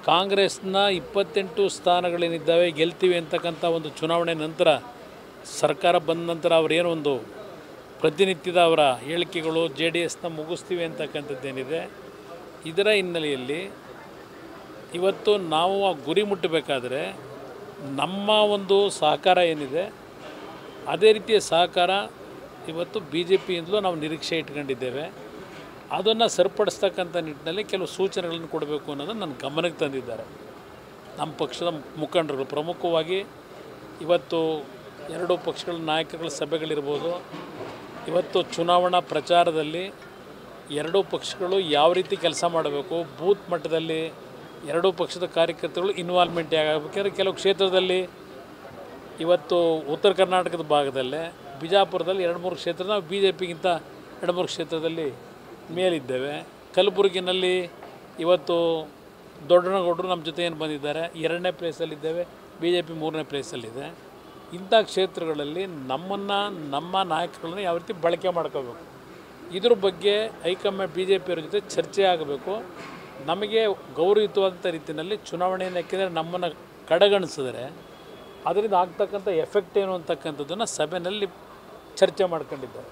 ಕಾಂಗ್ರೆಸ್ನ 28 ಸ್ಥಾನಗಳೇನಿದ್ದಾವೆ ಗೆಲ್ತೀವಿ ಅಂತಕ್ಕಂಥ ಒಂದು ಚುನಾವಣೆ ನಂತರ ಸರ್ಕಾರ ಬಂದ ನಂತರ ಅವರೇನೋ ಒಂದು ಪ್ರತಿನಿತ್ಯದ ಅವರ ಹೇಳಿಕೆಗಳು JDSನ ಮುಗಿಸ್ತೀವಿ ಅಂತಕ್ಕಂಥದ್ದೇನಿದೆ, ಇದರ ಹಿನ್ನೆಲೆಯಲ್ಲಿ ಇವತ್ತು ನಾವು ಆ ಗುರಿ ಮುಟ್ಟಬೇಕಾದ್ರೆ ನಮ್ಮ ಒಂದು ಸಹಕಾರ ಏನಿದೆ ಅದೇ ರೀತಿಯ ಸಹಕಾರ ಇವತ್ತು BJPಯಿಂದಲೂ ನಾವು ನಿರೀಕ್ಷೆ ಇಟ್ಕೊಂಡಿದ್ದೇವೆ. ಅದನ್ನು ಸರಿಪಡಿಸ್ತಕ್ಕಂಥ ನಿಟ್ಟಿನಲ್ಲಿ ಕೆಲವು ಸೂಚನೆಗಳನ್ನು ಕೊಡಬೇಕು ಅನ್ನೋದನ್ನು ನನ್ನ ಗಮನಕ್ಕೆ ತಂದಿದ್ದಾರೆ ನಮ್ಮ ಪಕ್ಷದ ಮುಖಂಡರು. ಪ್ರಮುಖವಾಗಿ ಇವತ್ತು ಎರಡೂ ಪಕ್ಷಗಳ ನಾಯಕರುಗಳ ಸಭೆಗಳಿರ್ಬೋದು, ಇವತ್ತು ಚುನಾವಣಾ ಪ್ರಚಾರದಲ್ಲಿ ಎರಡೂ ಪಕ್ಷಗಳು ಯಾವ ರೀತಿ ಕೆಲಸ ಮಾಡಬೇಕು, ಬೂತ್ ಮಟ್ಟದಲ್ಲಿ ಎರಡೂ ಪಕ್ಷದ ಕಾರ್ಯಕರ್ತರು ಇನ್ವಾಲ್ವ್ಮೆಂಟ್ ಆಗಬೇಕಾದ್ರೆ ಕೆಲವು ಕ್ಷೇತ್ರದಲ್ಲಿ ಇವತ್ತು ಉತ್ತರ ಕರ್ನಾಟಕದ ಭಾಗದಲ್ಲೇ ಬಿಜಾಪುರದಲ್ಲಿ 2-3 ಕ್ಷೇತ್ರ ನಾವು BJPಗಿಂತ 2-3 ಕ್ಷೇತ್ರದಲ್ಲಿ ಮೇಲಿದ್ದೇವೆ. ಕಲಬುರಗಿನಲ್ಲಿ ಇವತ್ತು ದೊಡ್ಡನಗೌಡರು ನಮ್ಮ ಜೊತೆ ಏನು ಬಂದಿದ್ದಾರೆ, 2ನೇ ಪ್ಲೇಸಲ್ಲಿದ್ದೇವೆ, BJP 3ನೇ ಪ್ಲೇಸಲ್ಲಿದೆ. ಇಂಥ ಕ್ಷೇತ್ರಗಳಲ್ಲಿ ನಮ್ಮ ನಾಯಕರುಗಳನ್ನ ಯಾವ ರೀತಿ ಬಳಕೆ ಮಾಡ್ಕೋಬೇಕು, ಇದ್ರ ಬಗ್ಗೆ ಹೈಕಮಾಂಡ್ BJಪಿಯವರ ಜೊತೆ ಚರ್ಚೆ ಆಗಬೇಕು. ನಮಗೆ ಗೌರವಯುತವಾದಂಥ ರೀತಿಯಲ್ಲಿ ಚುನಾವಣೆಯನ್ನು ಯಾಕೆಂದರೆ ನಮ್ಮನ್ನು ಕಡೆಗಣಿಸಿದರೆ ಅದರಿಂದ ಆಗ್ತಕ್ಕಂಥ ಎಫೆಕ್ಟ್ ಏನು ಅಂತಕ್ಕಂಥದ್ದನ್ನು ಸಭೆಯಲ್ಲಿ ಚರ್ಚೆ ಮಾಡ್ಕೊಂಡಿದ್ದಾರೆ.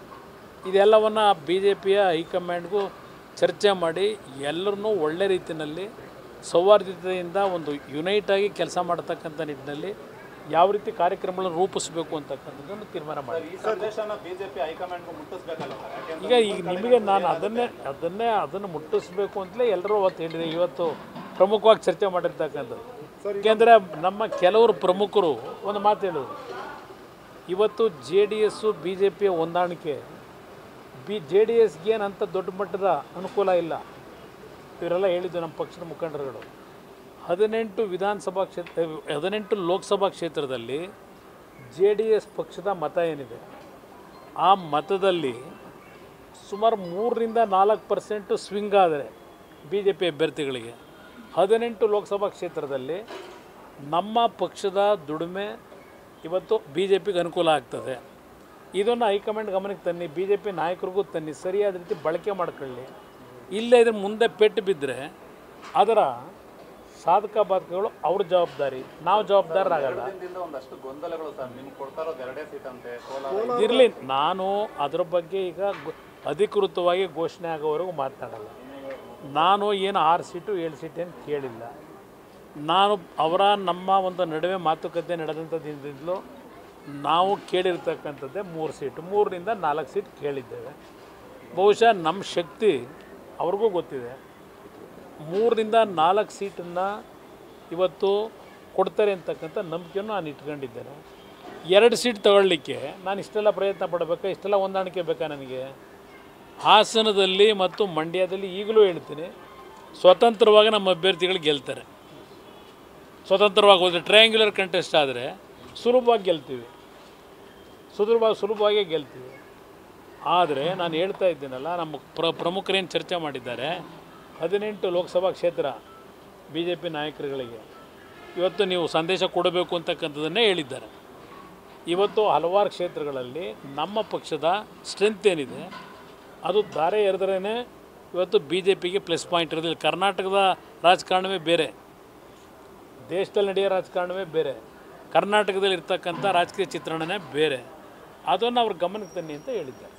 ಇದೆಲ್ಲವನ್ನು BJಪಿಯ ಹೈಕಮಾಂಡ್ಗೂ ಚರ್ಚೆ ಮಾಡಿ ಎಲ್ಲರನ್ನೂ ಒಳ್ಳೆ ರೀತಿಯಲ್ಲಿ ಸೌಹಾರ್ದತೆಯಿಂದ ಒಂದು ಯುನೈಟಾಗಿ ಕೆಲಸ ಮಾಡ್ತಕ್ಕಂಥ ನಿಟ್ಟಿನಲ್ಲಿ ಯಾವ ರೀತಿ ಕಾರ್ಯಕ್ರಮಗಳನ್ನು ರೂಪಿಸಬೇಕು ಅಂತಕ್ಕಂಥದ್ದನ್ನು ತೀರ್ಮಾನ ಮಾಡಿ. ಈಗ ನಿಮಗೆ ನಾನು ಅದನ್ನು ಮುಟ್ಟಿಸ್ಬೇಕು ಅಂತಲೇ ಎಲ್ಲರೂ ಅವತ್ತು ಹೇಳಿದೆ. ಇವತ್ತು ಪ್ರಮುಖವಾಗಿ ಚರ್ಚೆ ಮಾಡಿರ್ತಕ್ಕಂಥದ್ದು ಏಕೆಂದರೆ ನಮ್ಮ ಕೆಲವರು ಪ್ರಮುಖರು ಒಂದು ಮಾತು ಹೇಳೋದು, ಇವತ್ತು JDS BJಪಿಯ ಹೊಂದಾಣಿಕೆ JDSಗೆ ಏನಂತ ದೊಡ್ಡ ಮಟ್ಟದ ಅನುಕೂಲ ಇಲ್ಲ. ಇವರೆಲ್ಲ ಹೇಳಿದ್ದು ನಮ್ಮ ಪಕ್ಷದ ಮುಖಂಡರುಗಳು. 18 ಲೋಕಸಭಾ ಕ್ಷೇತ್ರದಲ್ಲಿ JDS ಪಕ್ಷದ ಮತ ಏನಿದೆ ಆ ಮತದಲ್ಲಿ ಸುಮಾರು 3-4% ಸ್ವಿಂಗ್ ಆದರೆ BJP ಅಭ್ಯರ್ಥಿಗಳಿಗೆ 18 ಲೋಕಸಭಾ ಕ್ಷೇತ್ರದಲ್ಲಿ ನಮ್ಮ ಪಕ್ಷದ ದುಡಿಮೆ ಇವತ್ತು BJಪಿಗೆ ಅನುಕೂಲ ಆಗ್ತದೆ. ಇದನ್ನು ಹೈಕಮಾಂಡ್ ಗಮನಕ್ಕೆ ತನ್ನಿ, BJP ನಾಯಕರಿಗೂ ತನ್ನಿ, ಸರಿಯಾದ ರೀತಿ ಬಳಕೆ ಮಾಡ್ಕೊಳ್ಳಿ. ಇಲ್ಲೇ ಇದ್ರ ಮುಂದೆ ಪೆಟ್ಟು ಬಿದ್ದರೆ ಅದರ ಸಾಧಕ ಬಾಧಕಗಳು ಅವ್ರ ಜವಾಬ್ದಾರಿ, ನಾವು ಜವಾಬ್ದಾರರಾಗಲ್ಲ. ಇರಲಿ, ನಾನು ಅದರ ಬಗ್ಗೆ ಈಗ ಅಧಿಕೃತವಾಗಿ ಘೋಷಣೆ ಆಗೋವರೆಗೂ ಮಾತನಾಡಲ್ಲ. ನಾನು ಏನು 6 ಸೀಟು 7 ಸೀಟು ಏನು ಕೇಳಿಲ್ಲ. ನಾನು ನಮ್ಮ ಒಂದು ನಡುವೆ ಮಾತುಕತೆ ನಡೆದಂಥ ದಿನದಿಂದಲೂ ನಾವು ಕೇಳಿರ್ತಕ್ಕಂಥದ್ದೇ 3 ಸೀಟು, 3-4 ಸೀಟ್ ಕೇಳಿದ್ದೇವೆ. ಬಹುಶಃ ನಮ್ಮ ಶಕ್ತಿ ಅವ್ರಿಗೂ ಗೊತ್ತಿದೆ. 3-4 ಸೀಟನ್ನು ಇವತ್ತು ಕೊಡ್ತಾರೆ ಅಂತಕ್ಕಂಥ ನಂಬಿಕೆಯನ್ನು ನಾನು ಇಟ್ಕೊಂಡಿದ್ದೇನೆ. 2 ಸೀಟ್ ತಗೊಳ್ಳಿಕ್ಕೆ ನಾನು ಇಷ್ಟೆಲ್ಲ ಪ್ರಯತ್ನ ಪಡಬೇಕಾ, ಇಷ್ಟೆಲ್ಲ ಹೊಂದಾಣಿಕೆ ಬೇಕಾ ನನಗೆ? ಹಾಸನದಲ್ಲಿ ಮತ್ತು ಮಂಡ್ಯದಲ್ಲಿ ಈಗಲೂ ಹೇಳ್ತೀನಿ, ಸ್ವತಂತ್ರವಾಗಿ ನಮ್ಮ ಅಭ್ಯರ್ಥಿಗಳು ಗೆಲ್ತಾರೆ. ಸ್ವತಂತ್ರವಾಗಿ ಹೋದರೆ ಟ್ರಯಾಂಗ್ಯುಲರ್ ಕಂಟೆಸ್ಟ್ ಆದರೆ ಸುಲಭವಾಗಿ ಗೆಲ್ತೀವಿ, ಸುಲಭವಾಗಿ ಗೆಲ್ತೀವಿ. ಆದರೆ ನಾನು ಹೇಳ್ತಾ ಇದ್ದೀನಲ್ಲ, ನಮ್ಮ ಪ್ರಮುಖರೇನು ಚರ್ಚೆ ಮಾಡಿದ್ದಾರೆ, 18 ಲೋಕಸಭಾ ಕ್ಷೇತ್ರ BJP ನಾಯಕರುಗಳಿಗೆ ಇವತ್ತು ನೀವು ಸಂದೇಶ ಕೊಡಬೇಕು ಅಂತಕ್ಕಂಥದ್ದನ್ನೇ ಹೇಳಿದ್ದಾರೆ. ಇವತ್ತು ಹಲವಾರು ಕ್ಷೇತ್ರಗಳಲ್ಲಿ ನಮ್ಮ ಪಕ್ಷದ ಸ್ಟ್ರೆಂತ್ ಏನಿದೆ ಅದು ಧಾರೆ ಎರೆದ್ರೇ ಇವತ್ತು BJಪಿಗೆ ಪ್ಲಸ್ ಪಾಯಿಂಟ್ ಇರೋದಿಲ್ಲ. ಕರ್ನಾಟಕದ ರಾಜಕಾರಣವೇ ಬೇರೆ, ದೇಶದಲ್ಲಿ ನಡೆಯೋ ರಾಜಕಾರಣವೇ ಬೇರೆ, ಕರ್ನಾಟಕದಲ್ಲಿ ಇರ್ತಕ್ಕಂಥ ರಾಜಕೀಯ ಚಿತ್ರಣನೇ ಬೇರೆ. ಅದನ್ನು ಅವ್ರ ಗಮನಕ್ಕೆ ತನ್ನಿ ಅಂತ ಹೇಳಿದ್ದಾರೆ.